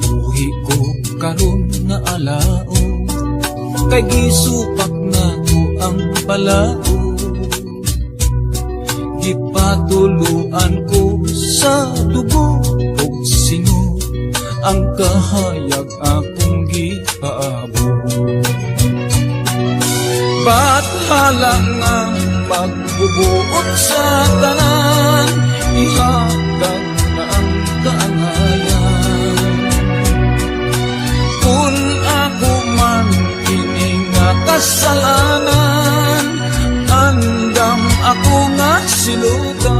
buhi ko karon nga alao, kay gisupak na ko ang palao. Gipatuluan ko sa dugo ug singo ang kahayag akong gipaabo. Ba't nga pagbubuot sa tanan, ihatag na ang kaangayan. Kung ako man kining nga kasalanan, andam ako nga silutan.